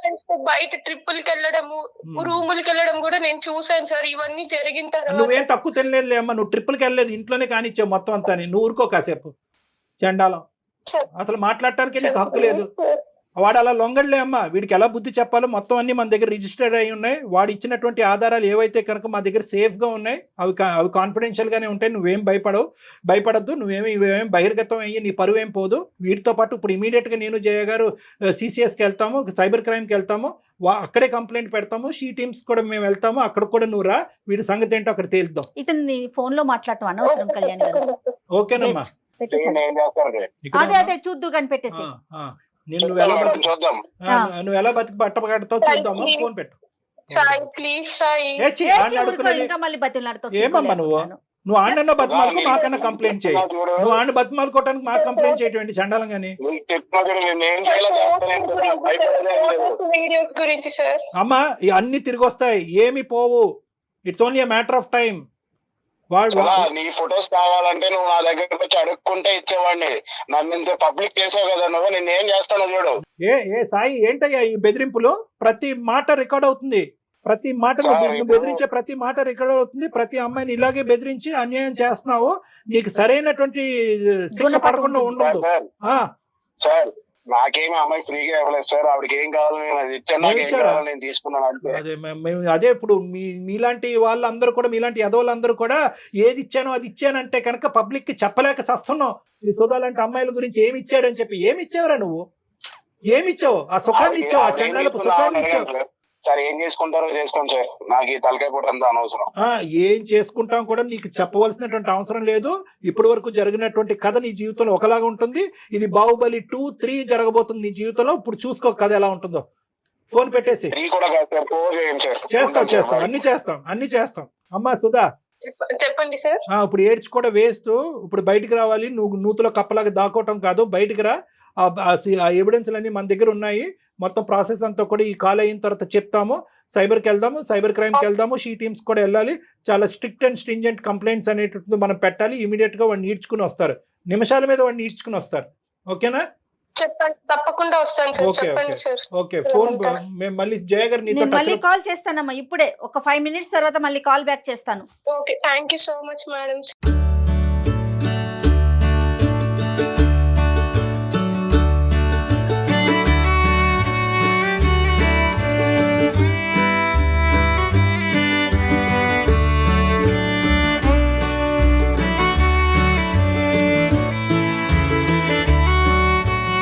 S2: ఫ్రెండ్స్ తో బయట ట్రిప్పులకి వెళ్ళడము, రూములకి వెళ్ళడం కూడా నేను చూసాను సార్. ఇవన్నీ జరిగిన తర్వాత
S3: నువ్వేం తక్కువ తినలేదు అమ్మా. నువ్వు ట్రిప్పులకి వెళ్ళలేదు, ఇంట్లోనే కానిచ్చావు మొత్తం అంతా. నువ్వు ఊరుకో కాసేపు. చండాలం. అసలు మాట్లాడటానికి నీకు హక్కు లేదు. వాడు అలా లొంగడలే అమ్మా. వీడికి ఎలా బుద్ధి చెప్పాలో మొత్తం అన్ని మన దగ్గర రిజిస్టర్డ్ అయి ఉన్నాయి. వాడు ఇచ్చినటువంటి ఆధారాలు ఏవైతే కనుక మా దగ్గర సేఫ్ గా ఉన్నాయి, అవి కాన్ఫిడెన్షియల్ గానే ఉంటాయి. నువ్వేం భయపడద్దు. ఇవేం బహిర్గతం అయ్యి నీ పరువు ఏం పోదు. వీటితో పాటు ఇప్పుడు ఇమీడియట్ గా నేను జయ గారు CCS కి వెళ్తాము, సైబర్ క్రైమ్ కి వెళ్తాము. అక్కడే కంప్లైంట్ పెడతాము. షీ టీమ్స్ కూడా మేము వెళ్తాము. అక్కడ కూడా నువ్వు రా. వీడి సంగతి ఏంటో అక్కడ తేలుద్దాం.
S5: ఇతను ఫోన్ లో మాట్లాడటం అనవసరం కళ్యాణ్ గారు.
S3: ఓకేనమ్మా.
S5: అదే చూద్దు కానీ పెట్టేసి.
S3: నువ్వు ఎలా బతికి బట్టపడతావు చూద్దామా. ఫోన్ పెట్టు.
S2: ప్లీజ్ సాయి.
S5: ఇంకా మళ్ళీ బతిలాడుతావు.
S3: ఏమమ్మా నువ్వు ఆడన్న బతిమాలకు మాకన్నా కంప్లైంట్ చేయి.
S4: చూడు,
S3: నువ్వు ఆడిన బతిమాలుకోవడానికి మాకు కంప్లైంట్ చేయటువంటి చండాలం గాని.
S4: నీకు చెప్పినా కూడా నేను ఏం చేయలేదు,
S2: వీడియోస్ గురించి సార్.
S3: అమ్మా ఈ అన్ని తిరిగి వస్తాయి, ఏమి పోవు. It's only a matter of time. వాడు
S4: నీ ఫొటోస్ కావాలంటే నువ్వు నా దగ్గరకు వచ్చి అడుక్కుంటే ఇచ్చేవాడిని. నన్ను ఇంత పబ్లిక్ చేసావు కదా నువ్వు, నేను ఏం చేస్తానో చూడు.
S3: ఏ సాయి ఏంటయ్యా ఈ బెదిరింపులు? ప్రతి మాట రికార్డ్ అవుతుంది, ప్రతి మాట నువ్వు బెదిరించే ప్రతి మాట రికార్డ్ అవుతుంది. ప్రతి అమ్మాయిని ఇలాగే బెదిరించి అన్యాయం చేస్తున్నావు. నీకు సరైనటువంటి శిక్ష పడకుండా ఉండదు.
S4: సార్ నాకేమి అమ్మాయి ఫ్రీగా ఇవ్వలేదు సార్, ఆవిడకి ఏం కావాలి నేను అది ఇచ్చాను, నాకు ఏం కావాలి నేను తీసుకున్నాను అంటే.
S3: అదే ఇప్పుడు మీలాంటి వాళ్ళందరూ కూడా, మీలాంటి యదవులందరూ కూడా ఏది ఇచ్చానో అది ఇచ్చానంటే కనుక పబ్లిక్ కి చెప్పలేక సస్తున్నావు. ఈ సుధా లాంటి అమ్మాయిల గురించి ఏమి ఇచ్చాడు అని చెప్పి. ఏమి ఇచ్చావురా నువ్వు? ఏమి ఇచ్చావు? ఆ సుఖాన్ని ఇచ్చావు, ఆ చండాలపు సుఖాన్ని ఇచ్చావు.
S4: సార్ ఏం చేసుకుంటారో చేసుకోండి సార్, నాకు ఈ తలకాయ పూట అంతా అనవసరం.
S3: ఏం చేసుకుంటాం కూడా నీకు చెప్పవలసినటువంటి అవసరం లేదు. ఇప్పటి వరకు జరిగినటువంటి కథ నీ జీవితంలో ఒకలాగా ఉంటుంది. ఇది బాహుబలి 2, 3 జరగబోతుంది నీ జీవితంలో. ఇప్పుడు చూసుకో కథ ఎలా ఉంటుందో. ఫోన్ పెట్టేసి. చేస్తాం అన్ని చేస్తాం. అమ్మా సుధా
S2: చెప్పండి సార్.
S3: ఇప్పుడు ఏడ్చి కూడా వేస్తూ ఇప్పుడు బయటికి రావాలి. నువ్వు నూతులో కప్పలాగా దాక్కోవటం కాదు, బయటికి రా. ఆ ఎవిడెన్స్లన్నీ మన దగ్గర ఉన్నాయి. మొత్తం ప్రాసెస్ అంతా కూడా ఈ కాల్ అయిన తర్వాత చెప్తాము. సైబర్కి వెళ్దాము, సైబర్ క్రైమ్కి వెళ్దాము, షీ టీమ్స్ కూడా వెళ్ళాలి. చాలా స్ట్రిక్ట్ అండ్ స్ట్రింజెంట్ కంప్లైంట్స్ అనేటువంటిది మనం పెట్టాలి. ఇమీడియట్ గా వాడిని ఈడ్చుకుని వస్తారు, నిమిషాల మీద వాడిని ఈడ్చుకుని వస్తారు. ఓకేనా?
S2: చెప్పండి, తప్పకుండా వస్తాను సార్. చెప్పండి సార్.
S3: ఓకే ఫోన్ మేము మళ్ళీ జయ గారు నీతో
S5: మళ్ళీ కాల్ చేస్తానమ్మా. ఇప్పుడే ఒక 5 minutes తర్వాత మళ్ళీ కాల్ బ్యాక్ చేస్తాను.
S2: Okay, thank you so much madam.